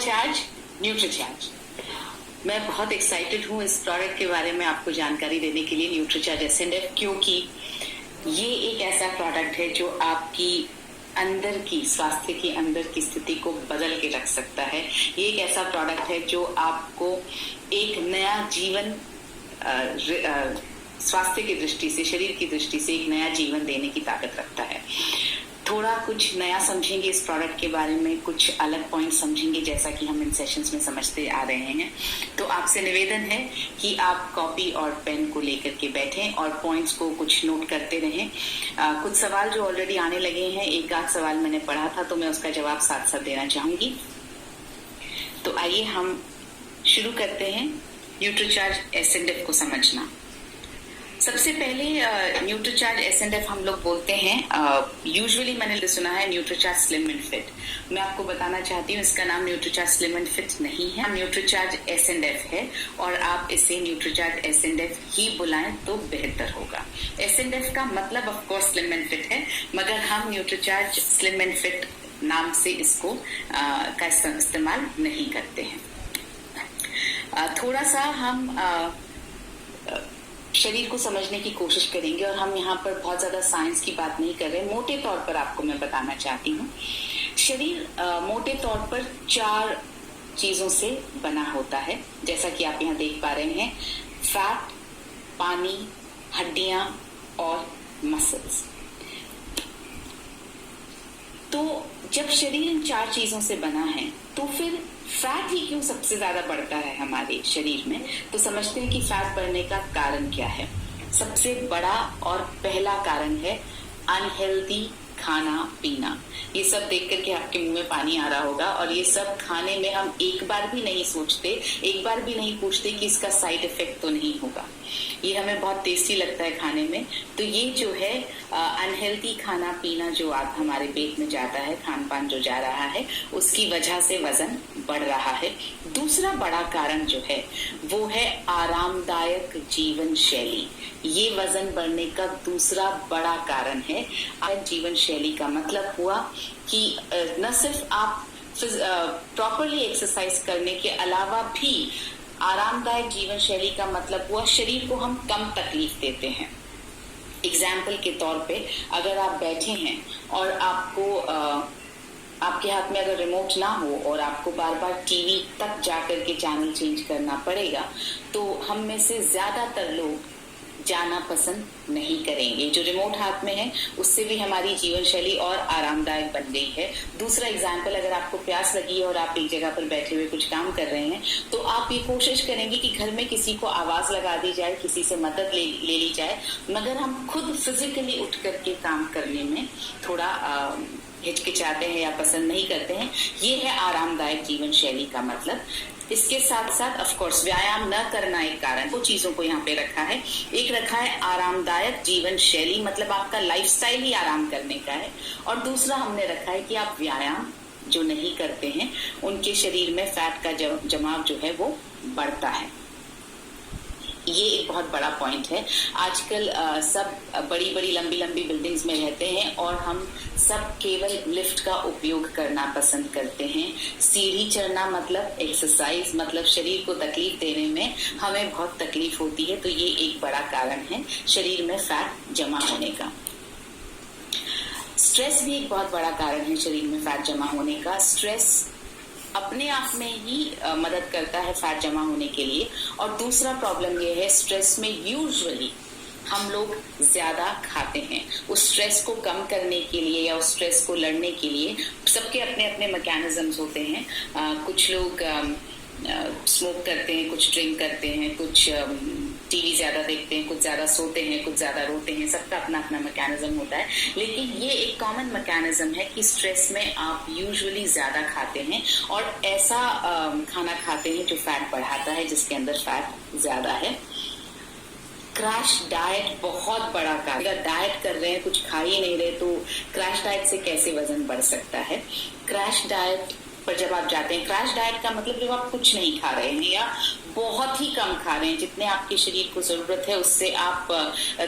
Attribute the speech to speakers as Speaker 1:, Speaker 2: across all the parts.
Speaker 1: Charge Nutricharge. मैं बहुत excited हूँ इस प्रोडक्ट के बारे में आपको जानकारी देने के लिए, न्यूट्रीचार्ज एसएनएफ, क्योंकि ये एक ऐसा प्रोडक्ट है जो आपकी अंदर की स्वास्थ्य की अंदर की स्थिति को बदल के रख सकता है। ये एक ऐसा प्रोडक्ट है जो आपको एक नया जीवन स्वास्थ्य की दृष्टि से, शरीर की दृष्टि से एक नया जीवन देने की ताकत रखता है। थोड़ा कुछ नया समझेंगे इस प्रोडक्ट के बारे में, कुछ अलग पॉइंट समझेंगे जैसा कि हम इन सेशंस में समझते आ रहे हैं। तो आपसे निवेदन है कि आप कॉपी और पेन को लेकर के बैठें और पॉइंट्स को कुछ नोट करते रहें। कुछ सवाल जो ऑलरेडी आने लगे हैं, एक आध सवाल मैंने पढ़ा था तो मैं उसका जवाब साथ साथ देना चाहूंगी। तो आइए हम शुरू करते हैं न्यूट्रीचार्ज एसएनएफ को समझना। सबसे पहले न्यूट्रीचार्ज एसएनएफ हम लोग बोलते हैं, यूजुअली मैंने सुना है न्यूट्रीचार्ज स्लिम एंड फिट। मैं आपको बताना चाहती हूँ इसका नाम न्यूट्रीचार्ज स्लिम एंड फिट नहीं है, न्यूट्रीचार्ज एसएनएफ है और आप इसे न्यूट्रीचार्ज एसएनएफ ही बुलाएं तो बेहतर होगा। एसएनएफ का मतलब of course slim and fit है, मगर हम न्यूट्रीचार्ज स्लिम एंड फिट नाम से इसको का इस्तेमाल नहीं करते हैं। थोड़ा सा हम शरीर को समझने की कोशिश करेंगे और हम यहाँ पर बहुत ज्यादा साइंस की बात नहीं कर रहे, मोटे तौर पर आपको मैं बताना चाहती हूँ। शरीर मोटे तौर पर 4 चीजों से बना होता है, जैसा कि आप यहाँ देख पा रहे हैं, फैट, पानी, हड्डियां और मसल्स। तो जब शरीर इन 4 चीजों से बना है तो फिर फैट ही क्यों सबसे ज्यादा बढ़ता है हमारे शरीर में? तो समझते हैं कि फैट बढ़ने का कारण क्या है। सबसे बड़ा और पहला कारण है अनहेल्दी खाना पीना। ये सब देख करके आपके मुंह में पानी आ रहा होगा और ये सब खाने में हम एक बार भी नहीं सोचते, एक बार भी नहीं पूछते कि इसका साइड इफेक्ट तो नहीं होगा। ये हमें बहुत टेस्टी लगता है खाने में। तो ये जो है अनहेल्दी खाना पीना जो आप हमारे पेट में जाता है, खान पान जो जा रहा है, उसकी वजह से वजन बढ़ रहा है। दूसरा बड़ा कारण जो है वो है आरामदायक जीवन शैली। ये वजन बढ़ने का दूसरा बड़ा कारण है। जीवन शैली का मतलब हुआ कि न सिर्फ आप प्रॉपरली एक्सरसाइज करने के अलावा भी आरामदायक जीवन शैली का मतलब हुआ शरीर को हम कम तकलीफ देते हैं। एग्जाम्पल के तौर पे अगर आप बैठे हैं और आपको आपके हाथ में अगर रिमोट ना हो और आपको बार बार टीवी तक जाकर के चैनल चेंज करना पड़ेगा, तो हम में से ज्यादातर लोग जाना पसंद नहीं करेंगे। जो रिमोट हाथ में है उससे भी हमारी जीवन शैली और आरामदायक बन गई है। दूसरा एग्जाम्पल, अगर आपको प्यास लगी है और आप एक जगह पर बैठे हुए कुछ काम कर रहे हैं, तो आप ये कोशिश करेंगे कि घर में किसी को आवाज लगा दी जाए, किसी से मदद ले ली जाए, मगर हम खुद फिजिकली उठ करके काम करने में थोड़ा हिचकिचाते हैं या पसंद नहीं करते हैं। ये है आरामदायक जीवन शैली का मतलब। इसके साथ साथ ऑफ कोर्स व्यायाम न करना एक कारण, वो चीजों को यहाँ पे रखा है। एक रखा है आरामदायक जीवन शैली, मतलब आपका लाइफस्टाइल ही आराम करने का है। और दूसरा हमने रखा है कि आप व्यायाम जो नहीं करते हैं उनके शरीर में फैट का जमाव जो है वो बढ़ता है। ये एक बहुत बड़ा पॉइंट है। आजकल सब बड़ी बड़ी लंबी लंबी बिल्डिंग्स में रहते हैं और हम सब केवल लिफ्ट का उपयोग करना पसंद करते हैं। सीढ़ी चढ़ना मतलब एक्सरसाइज, मतलब शरीर को तकलीफ देने में हमें बहुत तकलीफ होती है। तो ये एक बड़ा कारण है शरीर में फैट जमा होने का। स्ट्रेस भी एक बहुत बड़ा कारण है शरीर में फैट जमा होने का। स्ट्रेस अपने आप में ही मदद करता है फैट जमा होने के लिए। और दूसरा प्रॉब्लम ये है, स्ट्रेस में यूजुअली हम लोग ज्यादा खाते हैं। उस स्ट्रेस को कम करने के लिए या उस स्ट्रेस को लड़ने के लिए सबके अपने अपने मैकेनिज्म्स होते हैं। कुछ लोग स्मोक करते हैं, कुछ ड्रिंक करते हैं, कुछ टीवी ज्यादा देखते हैं, कुछ ज्यादा सोते हैं, कुछ ज्यादा रोते हैं। सबका अपना अपना मैकेनिज्म होता है, लेकिन ये एक कॉमन मैकेनिज्म है कि स्ट्रेस में आप यूजुअली ज्यादा खाते हैं और ऐसा खाना खाते हैं जो फैट बढ़ाता है, जिसके अंदर फैट ज्यादा है। क्रैश डाइट बहुत बड़ा कारण। अगर डाइट कर रहे हैं, कुछ खा ही नहीं रहे, तो क्रैश डाइट से कैसे वजन बढ़ सकता है? क्रैश डाइट पर जब आप जाते हैं, क्रैश डाइट का मतलब जब आप कुछ नहीं खा रहे हैं या बहुत ही कम खा रहे हैं, जितने आपके शरीर को जरूरत है उससे आप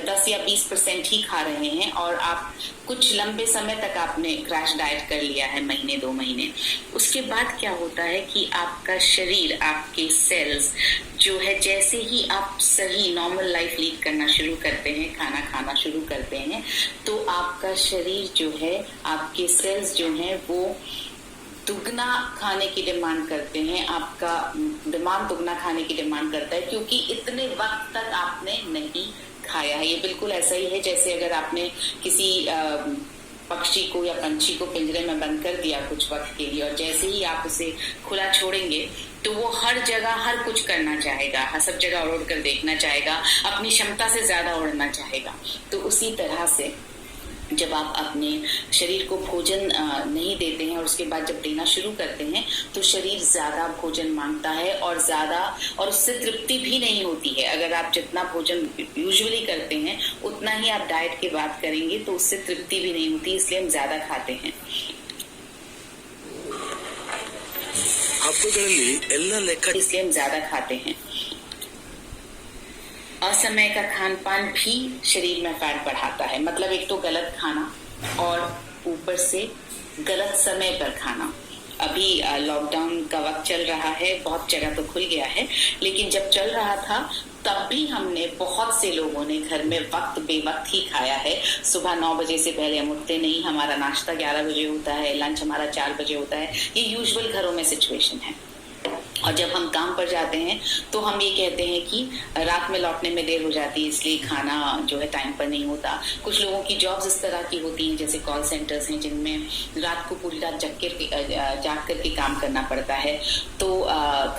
Speaker 1: 10 या 20% ही खा रहे हैं, और आप कुछ लंबे समय तक आपने क्रैश डाइट कर लिया है, महीने 2 महीने। उसके बाद क्या होता है कि आपका शरीर, आपके सेल्स जो है, जैसे ही आप सही नॉर्मल लाइफ लीड करना शुरू करते हैं, खाना खाना शुरू करते हैं, तो आपका शरीर जो है, आपके सेल्स जो हैं वो दुगना खाने की डिमांड करते हैं, आपका दिमाग दुगना खाने की डिमांड करता है, क्योंकि इतने वक्त तक आपने नहीं खाया है। ये बिल्कुल ऐसा ही है जैसे अगर आपने किसी पक्षी को या पंछी को पिंजरे में बंद कर दिया कुछ वक्त के लिए, और जैसे ही आप उसे खुला छोड़ेंगे तो वो हर जगह हर कुछ करना चाहेगा, सब जगह उड़ कर देखना चाहेगा, अपनी क्षमता से ज्यादा उड़ना चाहेगा। तो उसी तरह से जब आप अपने शरीर को भोजन नहीं देते हैं और उसके बाद जब देना शुरू करते हैं तो शरीर ज्यादा भोजन मांगता है, और ज्यादा, और उससे तृप्ति भी नहीं होती है। अगर आप जितना भोजन यूजुअली करते हैं उतना ही आप डाइट के बाद करेंगे तो उससे तृप्ति भी नहीं होती, इसलिए हम ज्यादा खाते हैं। इसलिए हम ज्यादा खाते हैं। असमय का खान पान भी शरीर में फैट बढ़ाता है, मतलब एक तो गलत खाना और ऊपर से गलत समय पर खाना। अभी लॉकडाउन का वक्त चल रहा है, बहुत जगह तो खुल गया है, लेकिन जब चल रहा था तब भी हमने, बहुत से लोगों ने घर में वक्त बेवक्त ही खाया है। सुबह 9 बजे से पहले हम उठते नहीं, हमारा नाश्ता 11 बजे होता है, लंच हमारा 4 बजे होता है। ये यूजुअल घरों में सिचुएशन है। और जब हम काम पर जाते हैं तो हम ये कहते हैं कि रात में लौटने में देर हो जाती है, इसलिए खाना जो है टाइम पर नहीं होता। कुछ लोगों की जॉब्स इस तरह की होती हैं, जैसे कॉल सेंटर्स हैं जिनमें रात को पूरी रात जाग करके काम करना पड़ता है, तो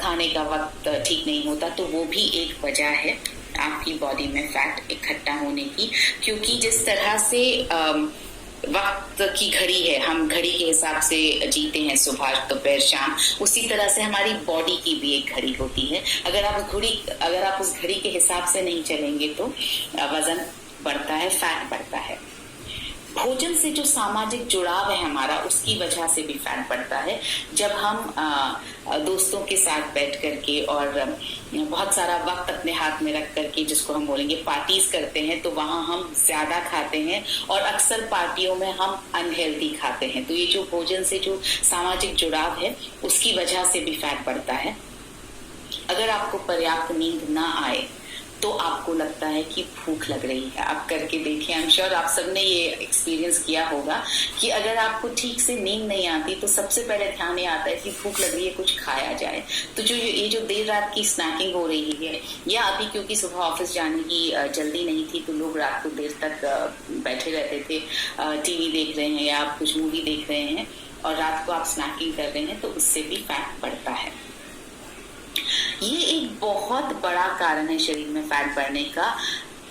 Speaker 1: खाने का वक्त ठीक नहीं होता। तो वो भी एक वजह है आपकी बॉडी में फैट इकट्ठा होने की, क्योंकि जिस तरह से वक्त की घड़ी है, हम घड़ी के हिसाब से जीते हैं, सुबह दोपहर शाम, उसी तरह से हमारी बॉडी की भी एक घड़ी होती है। अगर आप उस घड़ी के हिसाब से नहीं चलेंगे तो वजन बढ़ता है, फैट बढ़ता है। भोजन से जो सामाजिक जुड़ाव है हमारा, उसकी वजह से भी फैट बढ़ता है। जब हम दोस्तों के साथ बैठ करके और बहुत सारा वक्त अपने हाथ में रख करके, जिसको हम बोलेंगे पार्टीज करते हैं, तो वहां हम ज्यादा खाते हैं, और अक्सर पार्टियों में हम अनहेल्दी खाते हैं। तो ये जो भोजन से जो सामाजिक जुड़ाव है, उसकी वजह से भी फैट बढ़ता है। अगर आपको पर्याप्त नींद ना आए तो आपको लगता है कि भूख लग रही है। आप करके देखिए, आई एम श्योर आप सबने ये एक्सपीरियंस किया होगा कि अगर आपको ठीक से नींद नहीं आती तो सबसे पहले ध्यान ये आता है कि भूख लग रही है, कुछ खाया जाए। तो जो ये जो देर रात की स्नैकिंग हो रही है, या अभी क्योंकि सुबह ऑफिस जाने की जल्दी नहीं थी तो लोग रात को देर तक बैठे रहते थे, टीवी देख रहे हैं या आप कुछ मूवी देख रहे हैं, और रात को आप स्नैकिंग कर रहे हैं, तो उससे भी फैट बढ़ता है। ये एक बहुत बड़ा कारण है शरीर में फैट बढ़ने का।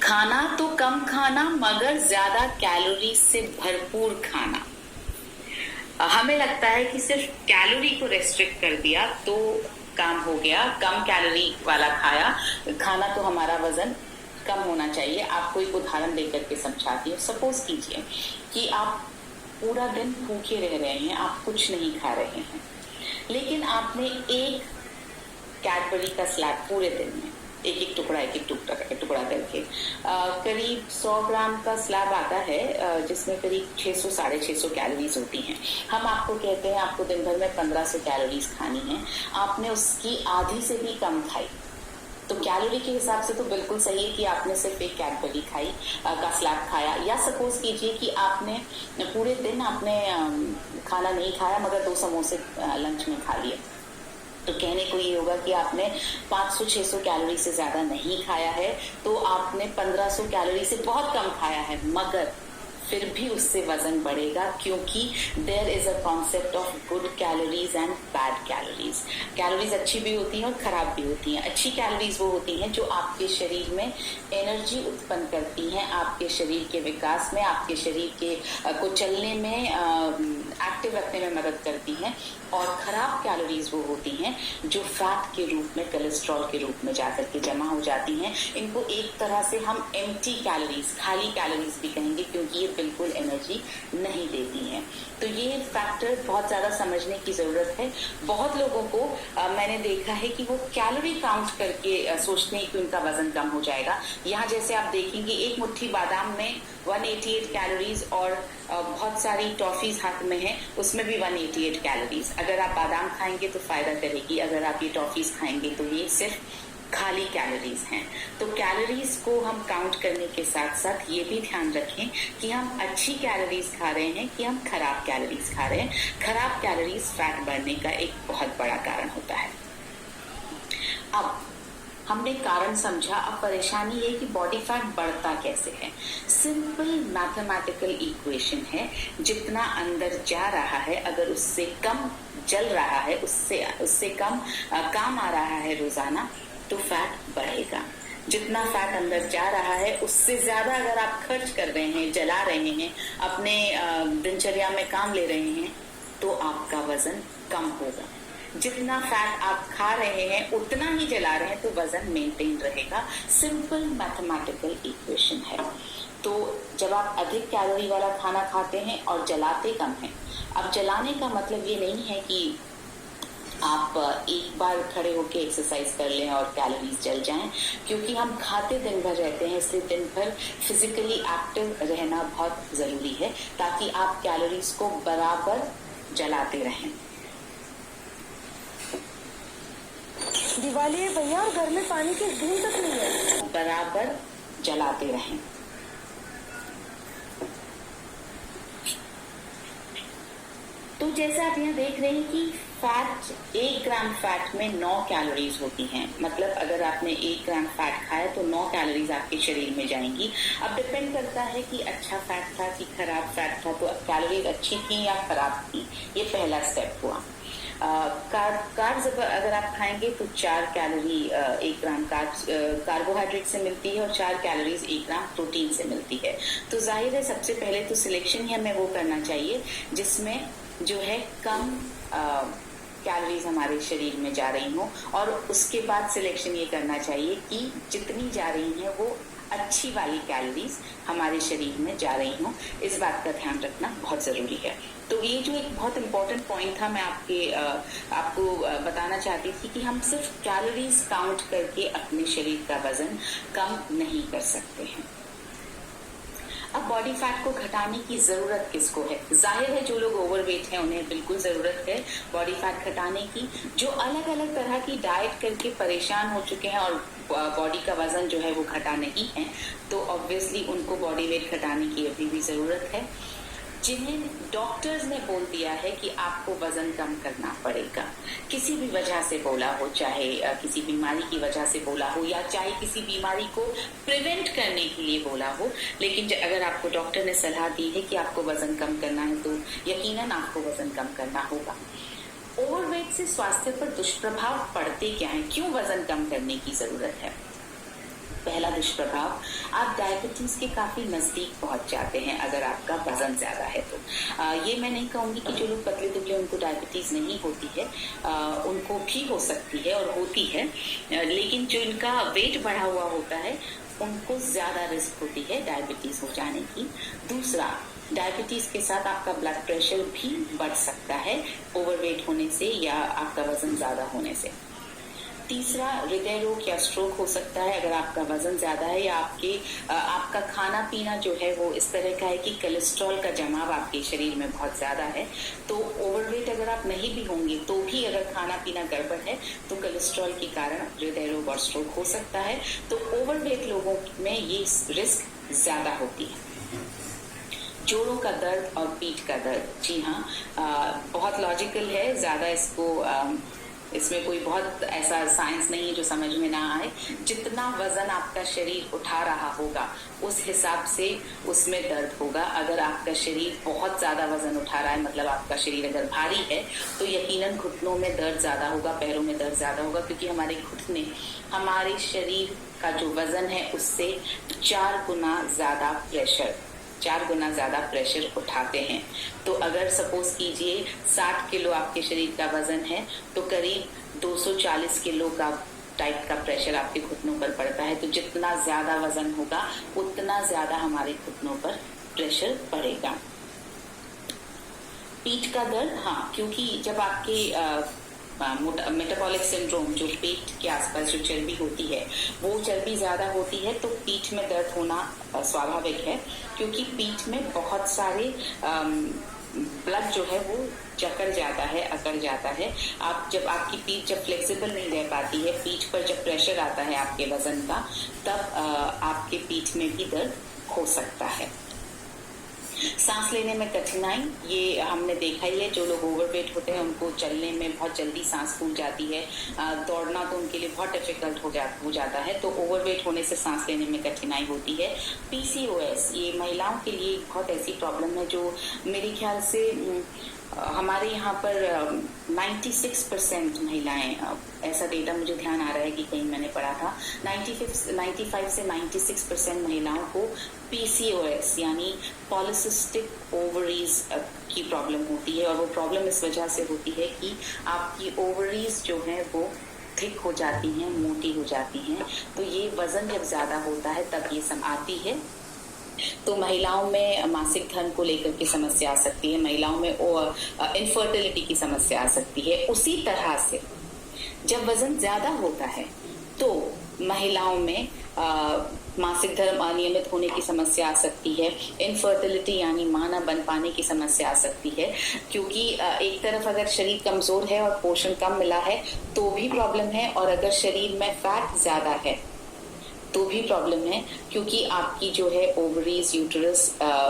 Speaker 1: खाना तो कम खाना, मगर ज्यादा कैलोरी से भरपूर खाना। हमें लगता है कि सिर्फ कैलोरी को रेस्ट्रिक्ट कर दिया तो काम हो गया, कम कैलोरी वाला खाना तो हमारा वजन कम होना चाहिए। आपको एक उदाहरण देकर के समझाती हूँ। सपोज कीजिए कि आप पूरा दिन भूखे रह रहे हैं, आप कुछ नहीं खा रहे हैं, लेकिन आपने एक कैडबरी का स्लैब पूरे दिन में एक टुकड़ा करके, करीब 100 ग्राम का स्लैब आता है, जिसमें करीब 600-650 कैलोरीज होती हैं। हम आपको कहते हैं आपको दिन भर में 1500 कैलोरीज खानी है, आपने उसकी आधी से भी कम खाई, तो कैलोरी के हिसाब से तो बिल्कुल सही है कि आपने सिर्फ एक कैडबरी का स्लैब खाया। या सपोज कीजिए कि आपने पूरे दिन आपने खाना नहीं खाया, मगर 2 समोसे लंच में खा लिए, तो कहने को ये होगा कि आपने 500-600 कैलोरी से ज्यादा नहीं खाया है, तो आपने 1500 कैलोरी से बहुत कम खाया है, मगर फिर भी उससे वजन बढ़ेगा, क्योंकि there is a concept of good calories and bad calories. Calories अच्छी भी होती हैं और खराब भी होती हैं। अच्छी कैलोरीज वो होती हैं जो आपके शरीर में एनर्जी उत्पन्न करती हैं, आपके शरीर के विकास में, आपके शरीर के को चलने में, एक्टिव रखने में मदद करती हैं। और खराब कैलोरीज वो होती हैं जो फैट के रूप में, कोलेस्ट्रॉल के रूप में जाकर के जमा हो जाती हैं। इनको एक तरह से हम एम्प्टी कैलोरीज, खाली कैलोरीज भी कहेंगे, क्योंकि ये बिल्कुल एनर्जी नहीं देती हैं। तो ये ये फैक्टर बहुत ज्यादा समझने की जरूरत है। बहुत लोगों को मैंने देखा है कि वो कैलोरी काउंट करके सोचते हैं कि उनका वजन कम हो जाएगा। यहाँ जैसे आप देखेंगे एक मुट्ठी बादाम में 188 कैलोरीज और बहुत सारी टॉफीज हाथ में है, उसमें भी 188 कैलोरीज। अगर आप बादाम खाएंगे तो फायदा करेगी, अगर आप ये टॉफीज खाएंगे तो ये सिर्फ खाली कैलोरीज हैं। तो कैलोरीज को हम काउंट करने के साथ साथ ये भी ध्यान रखें कि हम अच्छी कैलोरीज खा रहे हैं कि हम खराब कैलोरीज खा रहे हैं। खराब कैलोरीज फैट बढ़ने का एक बहुत बड़ा कारण होता है। अब हमने कारण समझा, अब परेशानी ये कि बॉडी फैट बढ़ता कैसे है। सिंपल मैथमेटिकल इक्वेशन है, जितना अंदर जा रहा है अगर उससे कम जल रहा है, उससे कम काम आ रहा है रोजाना, तो फैट बढ़ेगा। जितना फैट अंदर जा रहा है उससे ज्यादा अगर आप खर्च कर रहे हैं, जला रहे हैं, अपने दिनचर्या में काम ले रहे हैं, तो आपका वजन कम होगा। जितना फैट आप खा रहे हैं उतना ही जला रहे हैं तो वजन मेंटेन रहेगा। सिंपल मैथमेटिकल इक्वेशन है। तो जब आप अधिक कैलोरी वाला खाना खाते हैं और जलाते कम हैं, अब जलाने का मतलब ये नहीं है कि आप एक बार खड़े होके एक्सरसाइज कर लें और कैलोरीज जल जाएं, क्योंकि हम खाते दिन भर रहते हैं, इसलिए दिन भर फिजिकली एक्टिव रहना बहुत जरूरी है ताकि आप कैलोरीज को बराबर जलाते रहें।
Speaker 2: दिवाली है भैया और घर में पानी की बूंद तक नहीं है।
Speaker 1: बराबर जलाते रहें। तो जैसा आप यहाँ देख रहे हैं कि फैट 1 ग्राम फैट में 9 कैलोरीज होती हैं। मतलब अगर आपने 1 ग्राम फैट खाया तो 9 कैलोरीज आपके शरीर में जाएंगी। अब डिपेंड करता है कि अच्छा फैट था कि खराब फैट था, तो कैलोरीज अच्छी थी या खराब थी, ये पहला स्टेप हुआ। कार्ब्स अगर आप खाएंगे तो 4 कैलोरी 1 ग्राम कार्बोहाइड्रेट से मिलती है और 4 कैलोरीज 1 ग्राम प्रोटीन से मिलती है। तो जाहिर है सबसे पहले तो सिलेक्शन ही हमें वो करना चाहिए जिसमें जो है कम कैलोरीज हमारे शरीर में जा रही हो, और उसके बाद सिलेक्शन ये करना चाहिए कि जितनी जा रही हैं वो अच्छी वाली कैलोरीज हमारे शरीर में जा रही हो। इस बात का ध्यान रखना बहुत जरूरी है। तो ये जो एक बहुत इंपॉर्टेंट पॉइंट था, मैं आपको बताना चाहती थी कि हम सिर्फ कैलोरीज काउंट करके अपने शरीर का वजन कम नहीं कर सकते हैं। अब बॉडी फैट को घटाने की जरूरत किसको है? जाहिर है जो लोग ओवरवेट हैं उन्हें बिल्कुल जरूरत है बॉडी फैट घटाने की। जो अलग अलग तरह की डाइट करके परेशान हो चुके हैं और बॉडी का वजन जो है वो घटा नहीं है, तो ऑब्वियसली उनको बॉडी वेट घटाने की अभी भी जरूरत है। जिन्हें डॉक्टर्स ने बोल दिया है कि आपको वजन कम करना पड़ेगा, किसी भी वजह से बोला हो, चाहे किसी बीमारी की वजह से बोला हो या चाहे किसी बीमारी को प्रिवेंट करने के लिए बोला हो, लेकिन अगर आपको डॉक्टर ने सलाह दी है कि आपको वजन कम करना है तो यकीनन आपको वजन कम करना होगा। ओवरवेट से स्वास्थ्य पर दुष्प्रभाव पड़ते क्या हैं? क्यों वजन कम करने की जरूरत है? पहला दुष्प्रभाव, आप डायबिटीज के काफी नजदीक पहुंच जाते हैं अगर आपका वजन ज्यादा है तो। ये मैं नहीं कहूंगी कि जो लोग पतले दुबले उनको डायबिटीज नहीं होती है, उनको भी हो सकती है और होती है, लेकिन जो इनका वेट बढ़ा हुआ होता है उनको ज्यादा रिस्क होती है डायबिटीज हो जाने की। दूसरा, डायबिटीज के साथ आपका ब्लड प्रेशर भी बढ़ सकता है ओवरवेट होने से या आपका वजन ज्यादा होने से। तीसरा, हृदय रोग या स्ट्रोक हो सकता है अगर आपका वजन ज्यादा है या आपका खाना पीना जो है वो इस तरह का है कि कोलेस्ट्रॉल का जमाव आपके शरीर में बहुत ज्यादा है। तो ओवरवेट अगर आप नहीं भी होंगे तो भी अगर खाना पीना गड़बड़ है तो कोलेस्ट्रॉल के कारण हृदय रोग और स्ट्रोक हो सकता है। तो ओवरवेट लोगों में ये रिस्क ज्यादा होती है। जोड़ों का दर्द और पीठ का दर्द, जी हाँ, बहुत लॉजिकल है, ज्यादा इसमें कोई बहुत ऐसा साइंस नहीं है जो समझ में ना आए। जितना वजन आपका शरीर उठा रहा होगा उस हिसाब से उसमें दर्द होगा। अगर आपका शरीर बहुत ज्यादा वजन उठा रहा है, मतलब आपका शरीर अगर भारी है, तो यकीनन घुटनों में दर्द ज्यादा होगा, पैरों में दर्द ज्यादा होगा, क्योंकि हमारे घुटने हमारे शरीर का जो वजन है उससे 4 गुना ज्यादा प्रेशर उठाते हैं। तो अगर सपोज कीजिए 60 किलो आपके शरीर का वजन है तो करीब 240 किलो का टाइप का प्रेशर आपके घुटनों पर पड़ता है। तो जितना ज्यादा वजन होगा उतना ज्यादा हमारे घुटनों पर प्रेशर पड़ेगा। पीठ का दर्द, हाँ, क्योंकि जब आपके मेटाबॉलिक सिंड्रोम, जो पेट के आसपास जो चर्बी होती है वो चर्बी ज्यादा होती है तो पीठ में दर्द होना स्वाभाविक है, क्योंकि पीठ में बहुत सारे ब्लड जो है वो जकड़ जाता है, अकड़ जाता है। आपकी पीठ जब फ्लेक्सिबल नहीं रह पाती है, पीठ पर जब प्रेशर आता है आपके वजन का, तब आपके पीठ में भी दर्द हो सकता है। सांस लेने में कठिनाई, ये हमने देखा ही है, जो लोग ओवरवेट होते हैं उनको चलने में बहुत जल्दी सांस फूल जाती है, दौड़ना तो उनके लिए बहुत डिफिकल्ट हो जाता है, तो ओवरवेट होने से सांस लेने में कठिनाई होती है। PCOS, ये महिलाओं के लिए बहुत ऐसी प्रॉब्लम है जो मेरे ख्याल से हमारे यहाँ पर 96% महिलाएं, ऐसा डेटा मुझे ध्यान आ रहा है कि कहीं मैंने पढ़ा था, 95 से 96% महिलाओं को PCOS यानी पॉलिसिस्टिक ओवरीज की प्रॉब्लम होती है। और वो प्रॉब्लम इस वजह से होती है कि आपकी ओवरीज जो है वो थिक हो जाती हैं, मोटी हो जाती हैं, तो ये वजन जब ज्यादा होता है तब ये सब आती है। तो महिलाओं में मासिक धर्म को लेकर की समस्या आ सकती है, महिलाओं में इनफर्टिलिटी की समस्या आ सकती है। उसी तरह से जब वजन ज्यादा होता है तो महिलाओं में मासिक धर्म अनियमित होने की समस्या आ सकती है, इनफर्टिलिटी यानी मां न बन पाने की समस्या आ सकती है, क्योंकि एक तरफ अगर शरीर कमजोर है और पोषण कम मिला है तो भी प्रॉब्लम है, और अगर शरीर में फैट ज्यादा है तो भी प्रॉब्लम है, क्योंकि आपकी जो है ओवरीज, यूटरस,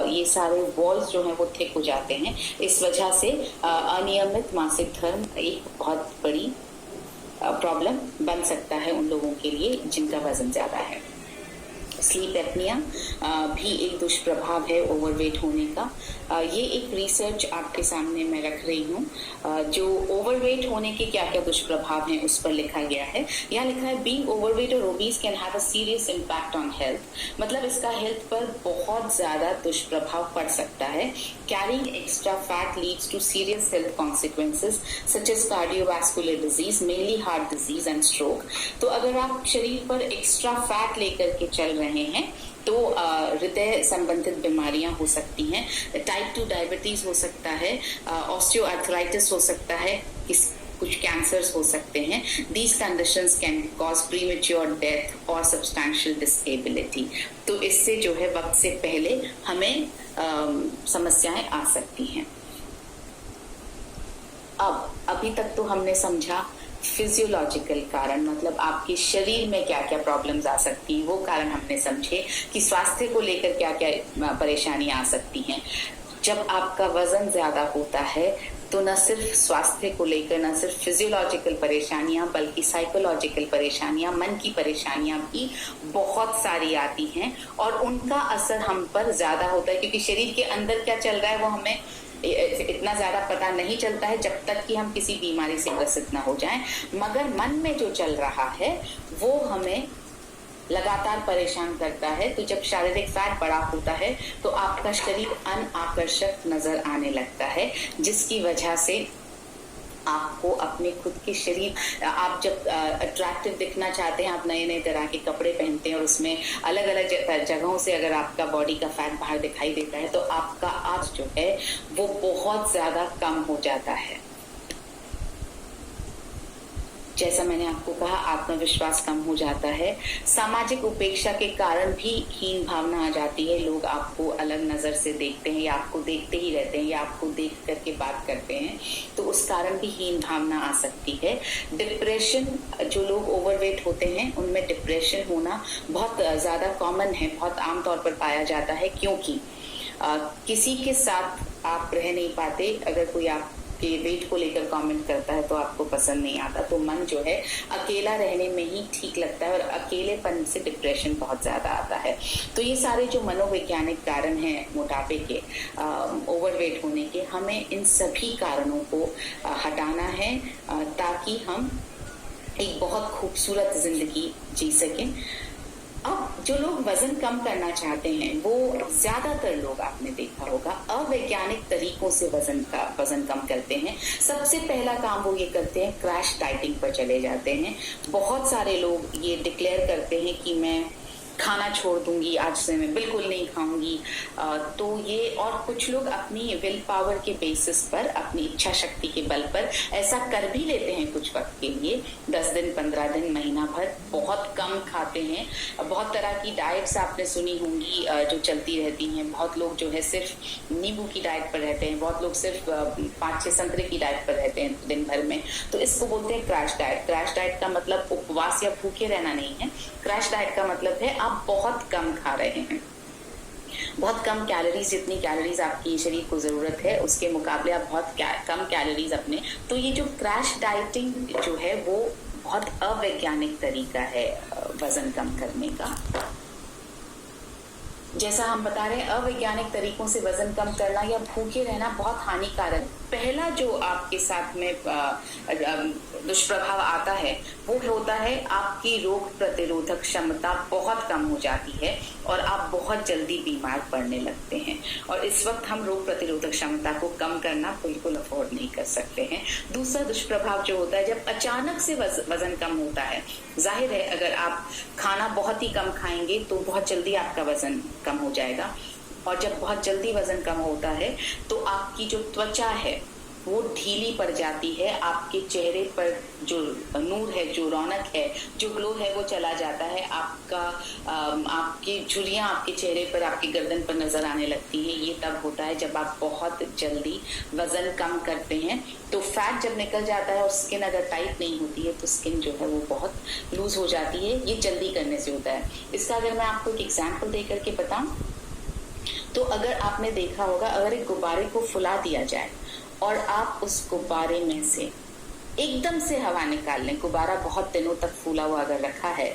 Speaker 1: ये सारे वॉल्स जो हैं वो थिक हो जाते हैं। इस वजह से अनियमित मासिक धर्म एक बहुत बड़ी प्रॉब्लम बन सकता है उन लोगों के लिए जिनका वजन ज्यादा है। स्लीप एपनिया भी एक दुष्प्रभाव है ओवरवेट होने का। ये एक रिसर्च आपके सामने मैं रख रही हूँ जो ओवरवेट होने के क्या क्या दुष्प्रभाव हैं उस पर लिखा गया है। यहाँ लिखा है बीइंग ओवरवेट और obese can have a serious impact on health, मतलब इसका हेल्थ पर बहुत ज्यादा दुष्प्रभाव पड़ सकता है। Carrying extra fat leads to serious health consequences such as cardiovascular disease, mainly heart disease and stroke. तो अगर आप शरीर पर एक्स्ट्रा फैट लेकर के चल रहे हैं तो हृदय संबंधित बीमारियां हो सकती हैं, टाइप 2 डायबिटीज हो सकता है, ऑस्टियोआर्थराइटिस हो सकता है, कुछ कैंसर्स हो सकते हैं। These conditions can cause premature death और substantial disability। तो इससे जो है वक्त से पहले हमें समस्याएं आ सकती हैं। अभी तक तो हमने समझा फिजियोलॉजिकल कारण, मतलब आपके शरीर में क्या क्या प्रॉब्लम्स आ सकती हैं, वो कारण हमने समझे कि स्वास्थ्य को लेकर क्या क्या परेशानियां आ सकती हैं। जब आपका वजन ज्यादा होता है तो न सिर्फ स्वास्थ्य को लेकर, न सिर्फ फिजियोलॉजिकल परेशानियां बल्कि साइकोलॉजिकल परेशानियां, मन की परेशानियां भी बहुत सारी आती हैं और उनका असर हम पर ज्यादा होता है, क्योंकि शरीर के अंदर क्या चल रहा है वो हमें इतना ज्यादा पता नहीं चलता है जब तक कि हम किसी बीमारी से ग्रसित ना हो जाएं, मगर मन में जो चल रहा है वो हमें लगातार परेशान करता है। तो जब शारीरिक फैट बड़ा होता है तो आपका शरीर अनाकर्षक नजर आने लगता है, जिसकी वजह से आपको अपने खुद के शरीर, आप जब अट्रैक्टिव दिखना चाहते हैं, आप नए नए तरह के कपड़े पहनते हैं और उसमें अलग अलग जगहों से अगर आपका बॉडी का फैट बाहर दिखाई देता है तो आपका आज जो है वो बहुत ज्यादा कम हो जाता है। जैसा मैंने आपको कहा, आत्मविश्वास कम हो जाता है, सामाजिक उपेक्षा के कारण भी हीन भावना आ जाती है, लोग आपको अलग नजर से देखते हैं या आपको देखते ही रहते हैं या आपको देख करके बात करते हैं, तो उस कारण भी हीन भावना आ सकती है। डिप्रेशन, जो लोग ओवरवेट होते हैं उनमें डिप्रेशन होना बहुत ज्यादा कॉमन है, बहुत आमतौर पर पाया जाता है, क्योंकि किसी के साथ आप रह नहीं पाते। अगर कोई आप के वेट को लेकर कमेंट करता है तो आपको पसंद नहीं आता, तो मन जो है अकेला रहने में ही ठीक लगता है और अकेलेपन से डिप्रेशन बहुत ज्यादा आता है। तो ये सारे जो मनोवैज्ञानिक कारण हैं मोटापे के, ओवरवेट होने के, हमें इन सभी कारणों को हटाना है ताकि हम एक बहुत खूबसूरत जिंदगी जी सकें। अब जो लोग वजन कम करना चाहते हैं वो ज्यादातर लोग आपने देखा होगा अवैज्ञानिक तरीकों से वजन कम करते हैं। सबसे पहला काम वो ये करते हैं, क्रैश डाइटिंग पर चले जाते हैं। बहुत सारे लोग ये डिक्लेयर करते हैं कि मैं खाना छोड़ दूंगी, आज से मैं बिल्कुल नहीं खाऊंगी। तो ये, और कुछ लोग अपनी विल पावर के बेसिस पर, अपनी इच्छा शक्ति के बल पर ऐसा कर भी लेते हैं कुछ वक्त के लिए, 10 दिन, 15 दिन, महीना भर बहुत कम खाते हैं। बहुत तरह की डाइट्स आपने सुनी होंगी जो चलती रहती हैं। बहुत लोग जो है सिर्फ नींबू की डाइट पर रहते हैं, बहुत लोग सिर्फ 5-6 संतरे की डाइट पर रहते हैं दिन भर में। तो इसको बोलते हैं क्रैश डाइट। क्रैश डाइट का मतलब उपवास या भूखे रहना नहीं है। क्रैश डाइट का मतलब है आप बहुत कम खा रहे हैं, बहुत कम कैलोरीज, जितनी कैलोरीज आपकी शरीर को जरूरत है उसके मुकाबले आप बहुत कम कैलोरीज अपने। तो ये जो क्रैश डाइटिंग जो है वो बहुत अवैज्ञानिक तरीका है वजन कम करने का। जैसा हम बता रहे हैं, अवैज्ञानिक तरीकों से वजन कम करना या भूखे रहना बहुत हानिकारक। पहला जो आपके साथ में दुष्प्रभाव आता है वो होता है आपकी रोग प्रतिरोधक क्षमता बहुत कम हो जाती है और आप बहुत जल्दी बीमार पड़ने लगते हैं। और इस वक्त हम रोग प्रतिरोधक क्षमता को कम करना बिल्कुल अफोर्ड नहीं कर सकते हैं। दूसरा दुष्प्रभाव जो होता है, जब अचानक से वजन कम होता है, जाहिर है अगर आप खाना बहुत ही कम खाएंगे तो बहुत जल्दी आपका वजन कम हो जाएगा। और जब बहुत जल्दी वजन कम होता है तो आपकी जो त्वचा है वो ढीली पड़ जाती है, आपके चेहरे पर जो नूर है, जो रौनक है, जो ग्लो है वो चला जाता है। आपकी झुर्रियां आपके चेहरे पर, आपकी गर्दन पर नजर आने लगती हैं। ये तब होता है जब आप बहुत जल्दी वजन कम करते हैं। तो फैट जब निकल जाता है और स्किन अगर टाइट नहीं होती है तो स्किन जो है वो बहुत लूज हो जाती है। ये जल्दी करने से होता है। इसका अगर मैं आपको एक एग्जाम्पल दे करके बताऊं तो अगर आपने देखा होगा, अगर एक गुब्बारे को फुला दिया जाए और आप उस गुब्बारे में से एकदम से हवा निकाल लें, गुब्बारा बहुत दिनों तक फूला हुआ अगर रखा है,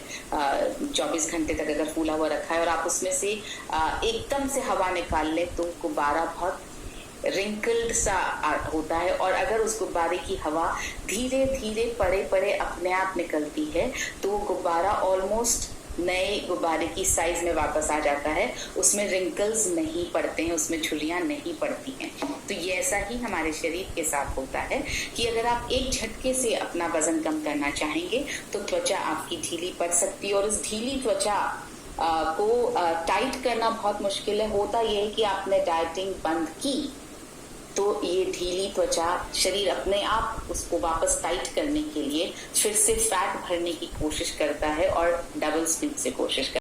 Speaker 1: 24 घंटे तक अगर फूला हुआ रखा है और आप उसमें से एकदम से हवा निकाल लें तो गुब्बारा बहुत रिंकल्ड सा होता है। और अगर उस गुब्बारे की हवा धीरे धीरे पड़े पड़े अपने आप निकलती है तो वो गुब्बारा ऑलमोस्ट नए गुब्बारे की साइज में वापस आ जाता है। उसमें रिंकल्स नहीं पड़ते हैं, उसमें झुर्रियां नहीं पड़ती हैं। तो ये ऐसा ही हमारे शरीर के साथ होता है कि अगर आप एक झटके से अपना वजन कम करना चाहेंगे तो त्वचा आपकी ढीली पड़ सकती है। और उस ढीली त्वचा को टाइट करना बहुत मुश्किल है। होता यह है कि आपने डाइटिंग बंद की तो ये ढीली त्वचा, शरीर अपने आप उसको वापस टाइट करने के लिए फिर से फैट भरने की कोशिश करता है और डबल स्पीड से कोशिश करता है।